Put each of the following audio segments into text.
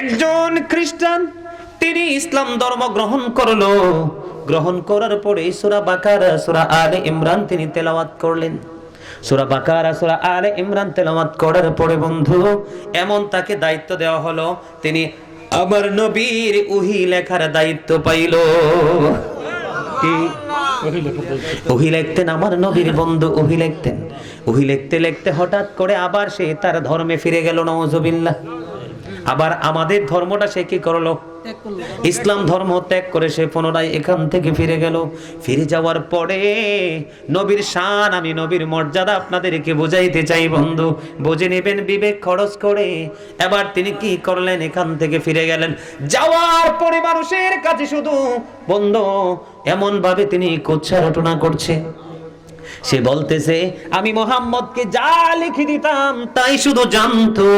একজন খ্রিস্টান তিনি ইসলাম ধর্ম গ্রহণ করলো। গ্রহণ করার পরে সূরা বাকারা সূরা আলে ইমরান তিনি তেলাওয়াত করলেন। সূরা বাকারা সূরা আলে ইমরান তেলাওয়াত করার পরে বন্ধু এমন তাকে দায়িত্ব দেওয়া হলো, তিনি আমার নবীর ওহী লেখার দায়িত্ব পাইল। কি ওহী লিখতেন আমার নবীর বন্ধু, ওহী লিখতেন। ওহী লিখতে লিখতে হঠাৎ করে আবার সে তার ধর্মে ফিরে গেল, নাউজুবিল্লাহ। আবার আমাদের ধর্মটা সে কি করলো? ইসলাম ধর্ম ত্যাগ করে সে পুনরায় এখান থেকে ফিরে গেল। ফিরে যাওয়ার পরে নবীর শান, আমি নবীর মর্যাদা আপনাদেরকে বুঝাইতে চাই বন্ধু, বুঝে নেবেন বিবেক খরচ করে। এবার তিনি কি করলেন? এখান থেকে ফিরে গেলেন। যাওয়ার পরে মানুষের কাছে শুধু বন্ধু এমন ভাবে তিনি কুচ্ছারটনা করছে, সে বলতেছে আমি মুহাম্মদকে যা লিখে দিতাম তাই শুধু জানতো,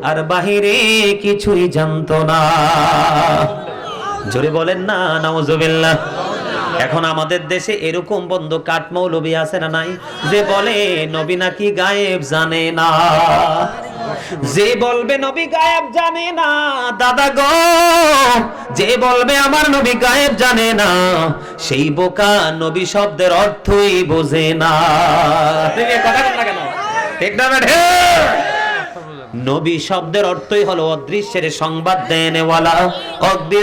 আর বাহিরে কিছুই জানতো না। জোরে বলেন না নাউজুবিল্লাহ। এখন আমাদের দেশে এরকম বন্ধু কাঠমৌলবী আছে না নাই, যে বলে নবী নাকি গায়েব জানে না। যে বলবে নবী গায়েব জানে না, দাদা গো, যে বলবে আমার নবী গায়েব জানে না, সেই বোকা নবী শব্দের অর্থই বোঝে না। নবী শব্দের অর্থই হলো অদৃশ্যের সংবাদ দেনেওয়ালা,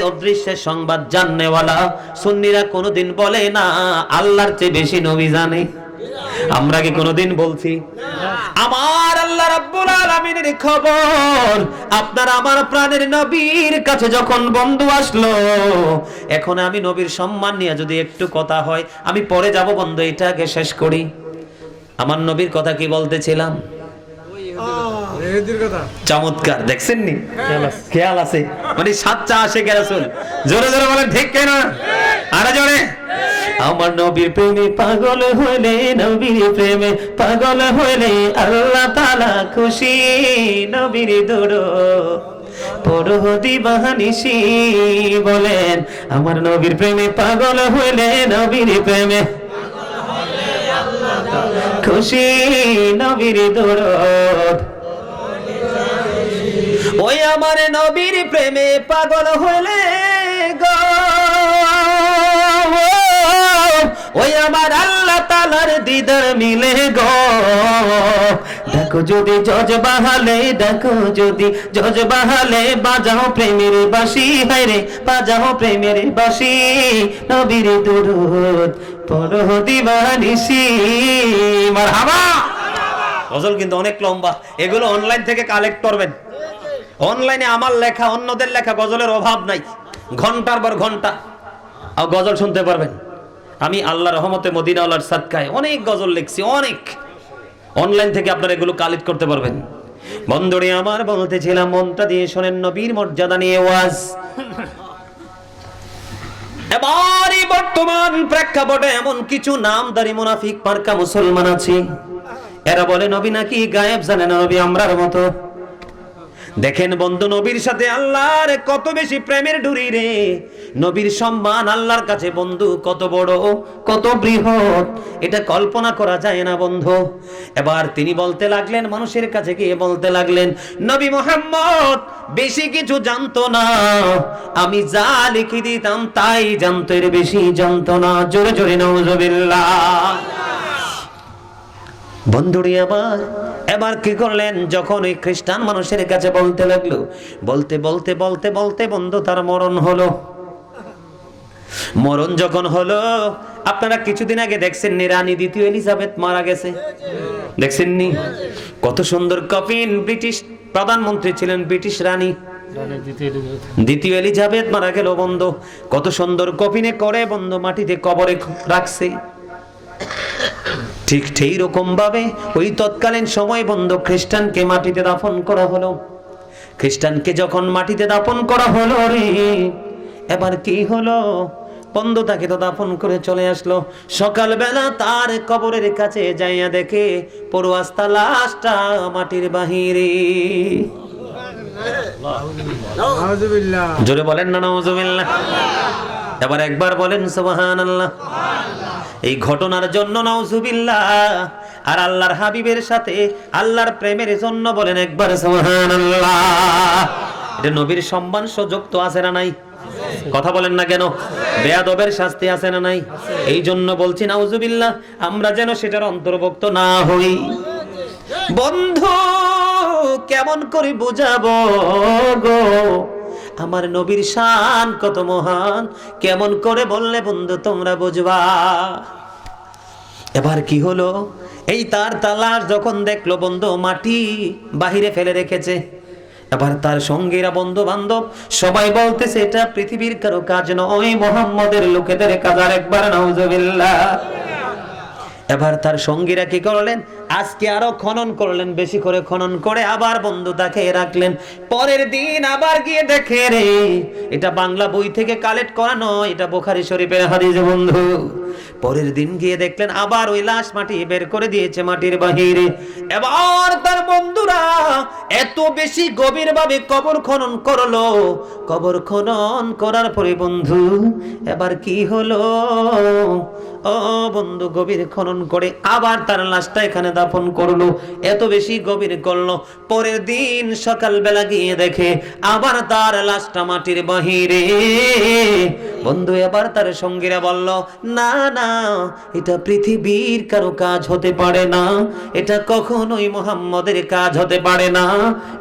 অদৃশ্যের সংবাদ জাননেওয়ালা। সুন্নিরা কোনোদিন বলে না আল্লাহর চেয়ে বেশি নবী জানে। আমরা কি কোনোদিন বলছি? আমার আল্লাহ রাব্বুল আলামিনের খবর আপনার আমার প্রাণের নবীর কাছে যখন বন্ধু আসলো, এখন আমি নবীর সম্মান নিয়ে যদি একটু কথা হয়, আমি পরে যাব বন্ধু, এটাকে শেষ করি। আমার নবীর কথা কি বলতেছিলাম? চমৎকার, দেখছেন নি? খেয়াল আছে মানে সাচ্চা আসে রাসূল। জোরে জোরে বলেন ঠিক কেন? আরে জোরে। আমার নবীর প্রেমে পাগল হইলে, নবীর প্রেমে পাগল হইলে আল্লাহ তাআলা খুশি। নবীর দরুদ পড়ো দিবানিশি, বলেন আমার নবীর প্রেমে পাগল হইলে, নবীর প্রেমে খুশি। নবীর দরুদ ওই আমার নবীর প্রেমে পাগল হইলে গো, ওই আমার আল্লাহ তাআলার দিদার মিলে গো। দেখো যদি জজ বাহালে, দেখো যদি জজ বাহালে, বাজাও প্রেমের বাঁশি, হায়রে বাজাও প্রেমের বাঁশি। নবীর দরুদ পড়ো দিবানিশি। মারহাবা। গজল কিন্তু অনেক লম্বা, এগুলো অনলাইন থেকে কালেক্ট করবেন। অনলাইনে আমার লেখা, অন্যদের লেখা গজলের অভাব নাই, ঘন্টার পর ঘন্টা গজল শুনতে পারবেন। আমি আল্লাহর রহমতে মদিনাওয়ালার সাদকায় অনেক গজল লিখছি, অনেক। অনলাইন থেকে আপনারা এগুলো কালেক্ট করতে পারবেন। বন্ধুরে আমার বলতেছিলাম, মনটা দিয়ে শোনেন নবীর মর্যাদা নিয়ে ওয়াজ। এবারই বর্তমান প্রেক্ষাপটে এমন কিছু নামদারি মুনাফিক মার্কা মুসলমান আছে, এরা বলে নবী নাকি গায়েব জানে না, নবী আমরার মতো। দেখেন বন্ধু, নবীর সাথে আল্লাহর কত বেশি প্রেমের ডুরি রে। নবীর সম্মান আল্লাহর কাছে বন্ধু কত বড়, কত বৃহৎ, এটা কল্পনা করা যায় না বন্ধু। এবার তিনি বলতে লাগলেন, মানুষের কাছে গিয়ে বলতে লাগলেন, নবী মুহাম্মদ বেশি কিছু জানতো না, আমি যা লিখে দিতাম তাই জানতো, এর বেশি জানতো না। জোরে জোরে নাউজুবিল্লাহ। বন্ধুরি এবার কি করলেন? যখন ওই খ্রিস্টান মানুষের কাছে বলতে লাগলো, বলতে বলতে বলতে বলতে বন্ধু তার মরণ হলো। মরণ যখন হলো, আপনারা কিছুদিন আগে দেখছেন নি রানী দ্বিতীয় এলিজাবেথ মারা গেছে, দেখছেন নি? কত সুন্দর কফিন, ব্রিটিশ প্রধানমন্ত্রী ছিলেন ব্রিটিশ রানী দ্বিতীয় এলিজাবেথ মারা গেল বন্ধু। কত সুন্দর কফিনে করে বন্ধু মাটিতে কবরে রাখছে। ঠিক সেই রকম ভাবে ওই তৎকালীন সময় বন্ধু খ্রিস্টানকে মাটিতে দাফন করা হলো। খ্রিস্টানকে যখন মাটিতে দাফন করা হলো রে, এবার কি হলো বন্ধু? তাকে তো দাফন করে চলে আসলো। সকালবেলা তার কবরের কাছে যাইয়া দেখে পুরো আস্তা লাশটা মাটির বাহিরে। জোরে বলেন না নাউজুবিল্লাহ। এবার একবার বলেন সুবহানাল্লাহ। এই ঘটনার জন্য নাউজুবিল্লাহ, আর আল্লাহর হাবিবের সাথে আল্লাহর প্রেমের জন্য বলেন একবার সুবহানাল্লাহ। এটা নবীর সম্মান সুযোগ তো আছে না নাই? কথা বলেন না কেন? বেয়াদবের শাস্তি আছে না নাই? এই জন্য বলছি নাউজুবিল্লাহ, আমরা যেন সেটার অন্তর্ভুক্ত না হই। বন্ধু কেমন করে বুঝাবো গো আমার নবীর শান কত মহান, কেমন করে বললে বন্ধু তোমরা বুঝবা? এবার কি হলো, এই তার তালাশ যখন দেখলো বন্ধু মাটি বাহিরে ফেলে রেখেছে, এবার তার সঙ্গীরা বন্ধু বান্ধব সবাই বলতেছে এটা পৃথিবীর কারো কাজ নয়, মুহাম্মদের লোকেদের কাজ। আর একবার নাউজুবিল্লাহ। এবার তার সঙ্গীরা কি করলেন, আজকে আরো খনন করলেন, বেশি করে খনন করে আবার বন্ধু তাকে রাখলেন। পরের দিন আবার গিয়ে দেখে রে এটা বাংলা বই থেকে কালেক্ট করা নয়, এটা বুখারী শরীফের হাদিস বন্ধু। পরের দিন গিয়ে দেখলেন আবার ওই লাশ মাটি বের করে দিয়েছে মাটির বাহিরে। এবার তার বন্ধুরা এত বেশি গভীর ভাবে কবর খনন করলো, কবর খনন করার পরে বন্ধু এবার কি হলো, ও বন্ধু গভীর খনন করে আবার তার লাশটা এখানে দাফন করলো, এত বেশি গভীর করলো। পরের দিন সকালবেলা গিয়ে দেখে আবার তার লাশটা মাটির বাহিরে। বন্ধু এবার তার সঙ্গীরা বলল না না, এটা পৃথিবীর কারো কাজ হতে পারে না, এটা কখনোই মুহাম্মদের কাজ হতে পারে না,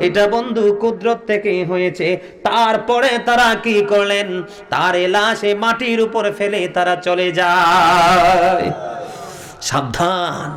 এটা বন্ধু কুদরত থেকে হয়েছে। তারপরে তারা কি করলেন, তার লাশে মাটির উপরে ফেলে তারা চলে যায়। সাবধান।